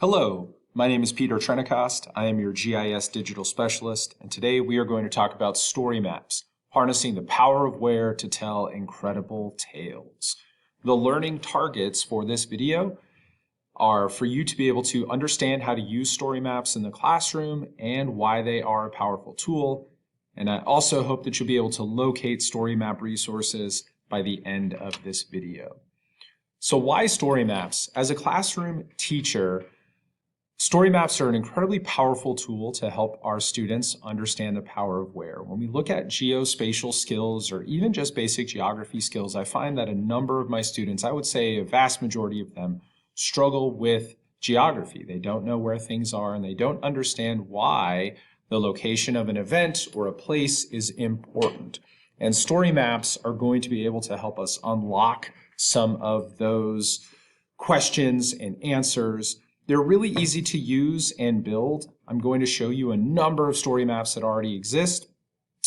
Hello, my name is Peter Trenacost. I am your GIS digital specialist, and today we are going to talk about StoryMaps, harnessing the power of where to tell incredible tales. The learning targets for this video are for you to be able to understand how to use StoryMaps in the classroom and why they are a powerful tool. And I also hope that you'll be able to locate StoryMap resources by the end of this video. So why StoryMaps? As a classroom teacher, StoryMaps are an incredibly powerful tool to help our students understand the power of where. When we look at geospatial skills or even just basic geography skills, I find that a number of my students, I would say a vast majority of them, struggle with geography. They don't know where things are and they don't understand why the location of an event or a place is important. And StoryMaps are going to be able to help us unlock some of those questions and answers. They're really easy to use and build. I'm going to show you a number of story maps that already exist.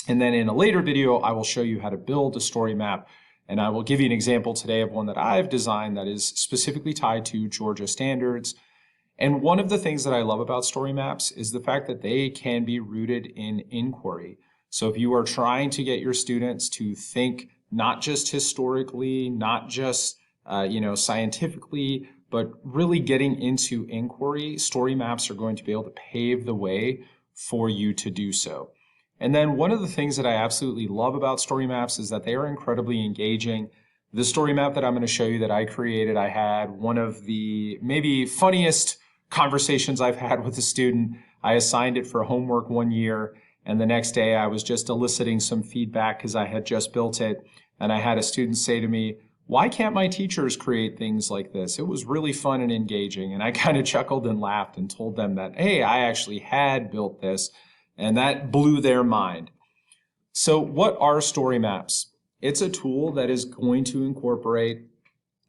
And then in a later video, I will show you how to build a story map. And I will give you an example today of one that I've designed that is specifically tied to Georgia standards. And one of the things that I love about story maps is the fact that they can be rooted in inquiry. So if you are trying to get your students to think not just historically, not just scientifically, but really getting into inquiry, story maps are going to be able to pave the way for you to do so. And then one of the things that I absolutely love about story maps is that they are incredibly engaging. The story map that I'm going to show you that I created, I had one of the maybe funniest conversations I've had with a student. I assigned it for homework one year, and the next day I was just eliciting some feedback because I had just built it. And I had a student say to me, "Why can't my teachers create things like this? It was really fun and engaging." And I kind of chuckled and laughed and told them that, hey, I actually had built this, and that blew their mind. So what are story maps? It's a tool that is going to incorporate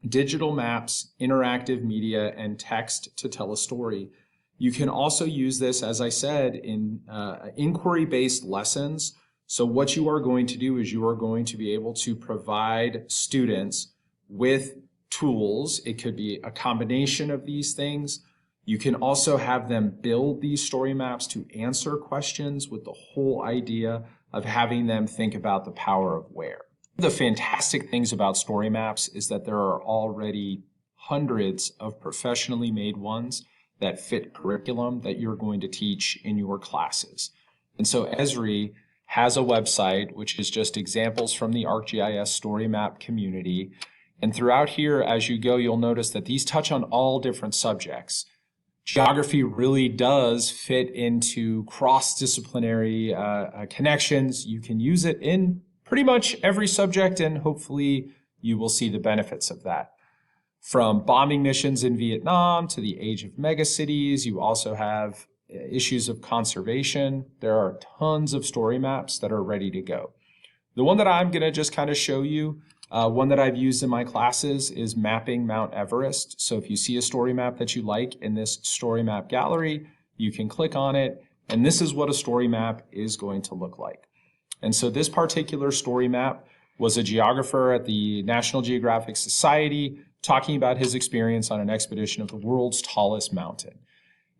digital maps, interactive media, and text to tell a story. You can also use this, as I said, in inquiry-based lessons. So what you are going to do is you are going to be able to provide students with tools. It could be a combination of these things. You can also have them build these story maps to answer questions with the whole idea of having them think about the power of where. The fantastic things about story maps is that there are already hundreds of professionally made ones that fit curriculum that you're going to teach in your classes. And so Esri has a website which is just examples from the ArcGIS story map community. And throughout here, as you go, you'll notice that these touch on all different subjects. Geography really does fit into cross-disciplinary connections. You can use it in pretty much every subject, and hopefully you will see the benefits of that. From bombing missions in Vietnam to the age of megacities, you also have issues of conservation. There are tons of story maps that are ready to go. The one that I'm going to just kind of show you, one that I've used in my classes, is mapping Mount Everest. So if you see a story map that you like in this story map gallery, you can click on it, and this is what a story map is going to look like. And so this particular story map was a geographer at the National Geographic Society talking about his experience on an expedition of the world's tallest mountain.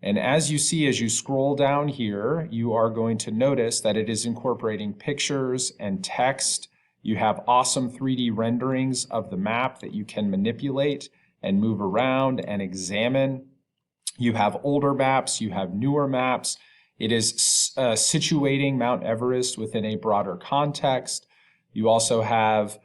And as you see, as you scroll down here, you are going to notice that it is incorporating pictures and text. You have awesome 3D renderings of the map that you can manipulate and move around and examine. You have older maps, you have newer maps. It is situating Mount Everest within a broader context. You also have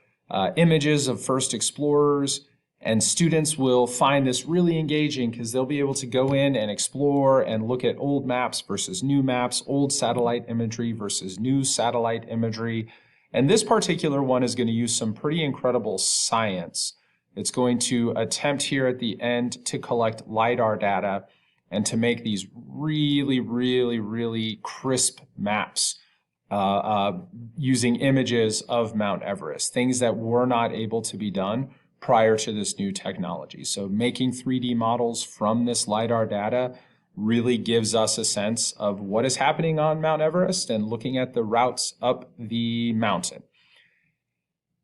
images of first explorers. And students will find this really engaging because they'll be able to go in and explore and look at old maps versus new maps, old satellite imagery versus new satellite imagery. And this particular one is going to use some pretty incredible science. It's going to attempt here at the end to collect LiDAR data and to make these really, really, really crisp maps using images of Mount Everest, things that were not able to be done prior to this new technology. So making 3D models from this LiDAR data really gives us a sense of what is happening on Mount Everest and looking at the routes up the mountain.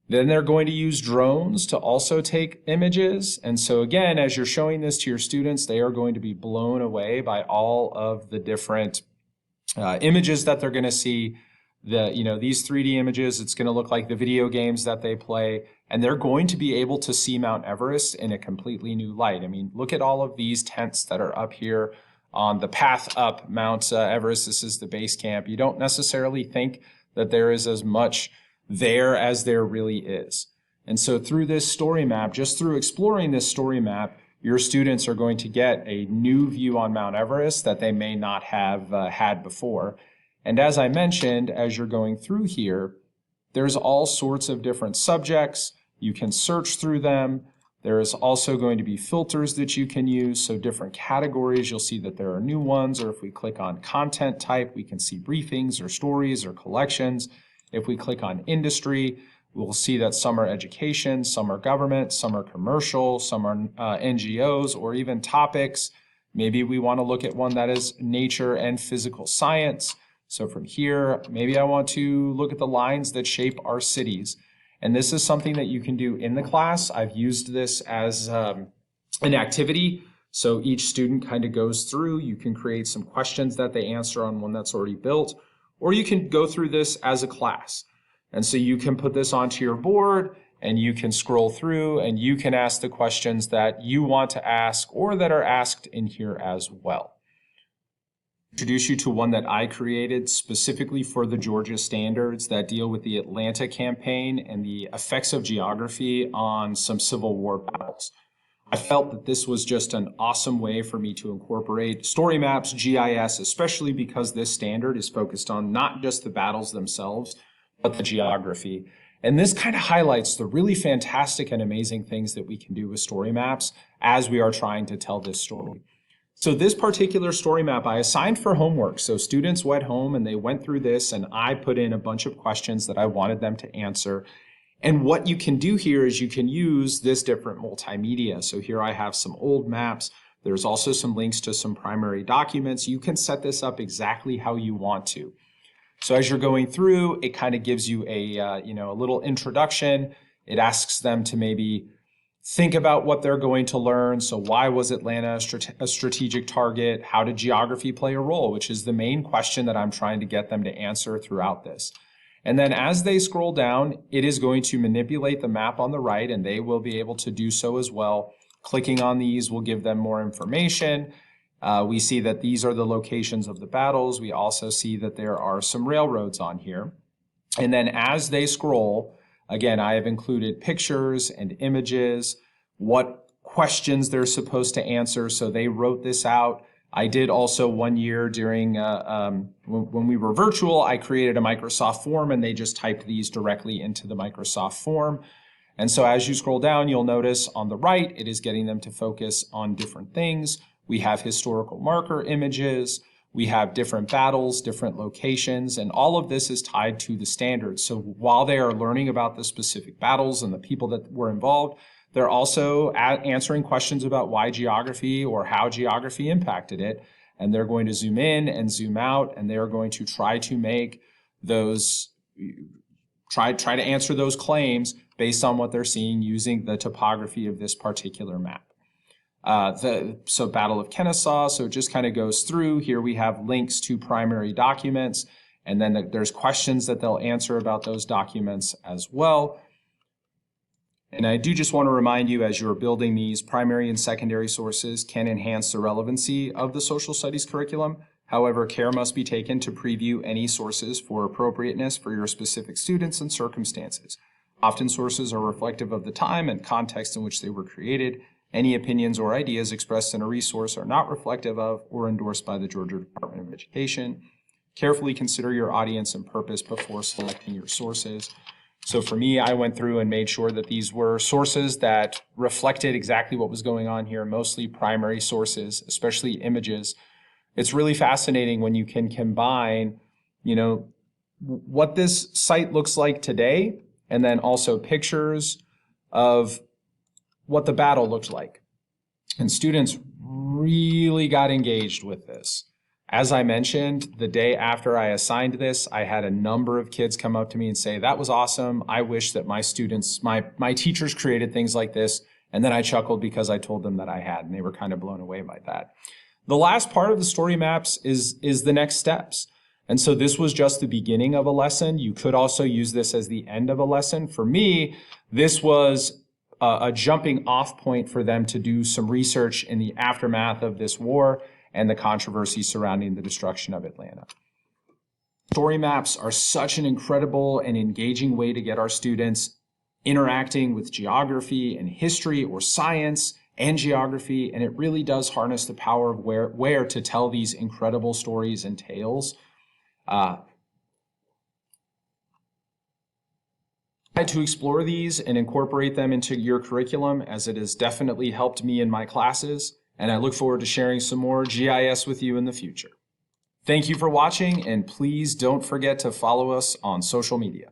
Then they're going to use drones to also take images. And so again, as you're showing this to your students, they are going to be blown away by all of the different images that they're going to see. These 3D images, it's going to look like the video games that they play, and they're going to be able to see Mount Everest in a completely new light. I mean, look at all of these tents that are up here on the path up Mount Everest. This is the base camp. You don't necessarily think that there is as much there as there really is. And so through this story map, just through exploring this story map, your students are going to get a new view on Mount Everest that they may not have had before. And as I mentioned, as you're going through here, there's all sorts of different subjects. You can search through them. There is also going to be filters that you can use. So different categories, you'll see that there are new ones, or if we click on content type, we can see briefings or stories or collections. If we click on industry, we'll see that some are education, some are government, some are commercial, some are NGOs, or even topics. Maybe we want to look at one that is nature and physical science. So from here, maybe I want to look at the lines that shape our cities. And this is something that you can do in the class. I've used this as an activity. So each student kind of goes through. You can create some questions that they answer on one that's already built, or you can go through this as a class. And so you can put this onto your board and you can scroll through and you can ask the questions that you want to ask or that are asked in here as well. Introduce you to one that I created specifically for the Georgia standards that deal with the Atlanta campaign and the effects of geography on some Civil War battles. I felt that this was just an awesome way for me to incorporate StoryMaps, GIS, especially because this standard is focused on not just the battles themselves, but the geography. And this kind of highlights the really fantastic and amazing things that we can do with StoryMaps as we are trying to tell this story. So this particular story map I assigned for homework. So students went home and they went through this, and I put in a bunch of questions that I wanted them to answer. And what you can do here is you can use this different multimedia. So here I have some old maps. There's also some links to some primary documents. You can set this up exactly how you want to. So as you're going through, it kind of gives you a little introduction. It asks them to maybe think about what they're going to learn. So why was Atlanta a strategic target? How did geography play a role? Which is the main question that I'm trying to get them to answer throughout this. And then as they scroll down, it is going to manipulate the map on the right, and they will be able to do so as well. Clicking on these will give them more information. We see that these are the locations of the battles. We also see that there are some railroads on here. And then as they scroll, again, I have included pictures and images, what questions they're supposed to answer. So they wrote this out. I did also one year during when we were virtual, I created a Microsoft form and they just typed these directly into the Microsoft form. And so as you scroll down, you'll notice on the right, it is getting them to focus on different things. We have historical marker images. We have different battles, different locations, and all of this is tied to the standards. So while they are learning about the specific battles and the people that were involved, they're also answering questions about why geography or how geography impacted it. And they're going to zoom in and zoom out, and they're going to try to make those, try to answer those claims based on what they're seeing using the topography of this particular map. So Battle of Kennesaw, so it just kind of goes through. Here we have links to primary documents, and then there's questions that they'll answer about those documents as well. And I do just want to remind you, as you're building these, primary and secondary sources can enhance the relevancy of the social studies curriculum. However, care must be taken to preview any sources for appropriateness for your specific students and circumstances. Often sources are reflective of the time and context in which they were created. Any opinions or ideas expressed in a resource are not reflective of or endorsed by the Georgia Department of Education. Carefully consider your audience and purpose before selecting your sources. So for me, I went through and made sure that these were sources that reflected exactly what was going on here, mostly primary sources, especially images. It's really fascinating when you can combine, what this site looks like today, and then also pictures of what the battle looked like. And students really got engaged with this. As I mentioned, the day after I assigned this, I had a number of kids come up to me and say, that was awesome. I wish that my students, my teachers created things like this. And then I chuckled because I told them that I had, and they were kind of blown away by that. The last part of the story maps is the next steps. And so this was just the beginning of a lesson. You could also use this as the end of a lesson. For me, this was a jumping off point for them to do some research in the aftermath of this war and the controversy surrounding the destruction of Atlanta. Story maps are such an incredible and engaging way to get our students interacting with geography and history, or science and geography, and it really does harness the power of where to tell these incredible stories and tales. Try to explore these and incorporate them into your curriculum, as it has definitely helped me in my classes, and I look forward to sharing some more GIS with you in the future. Thank you for watching, and please don't forget to follow us on social media.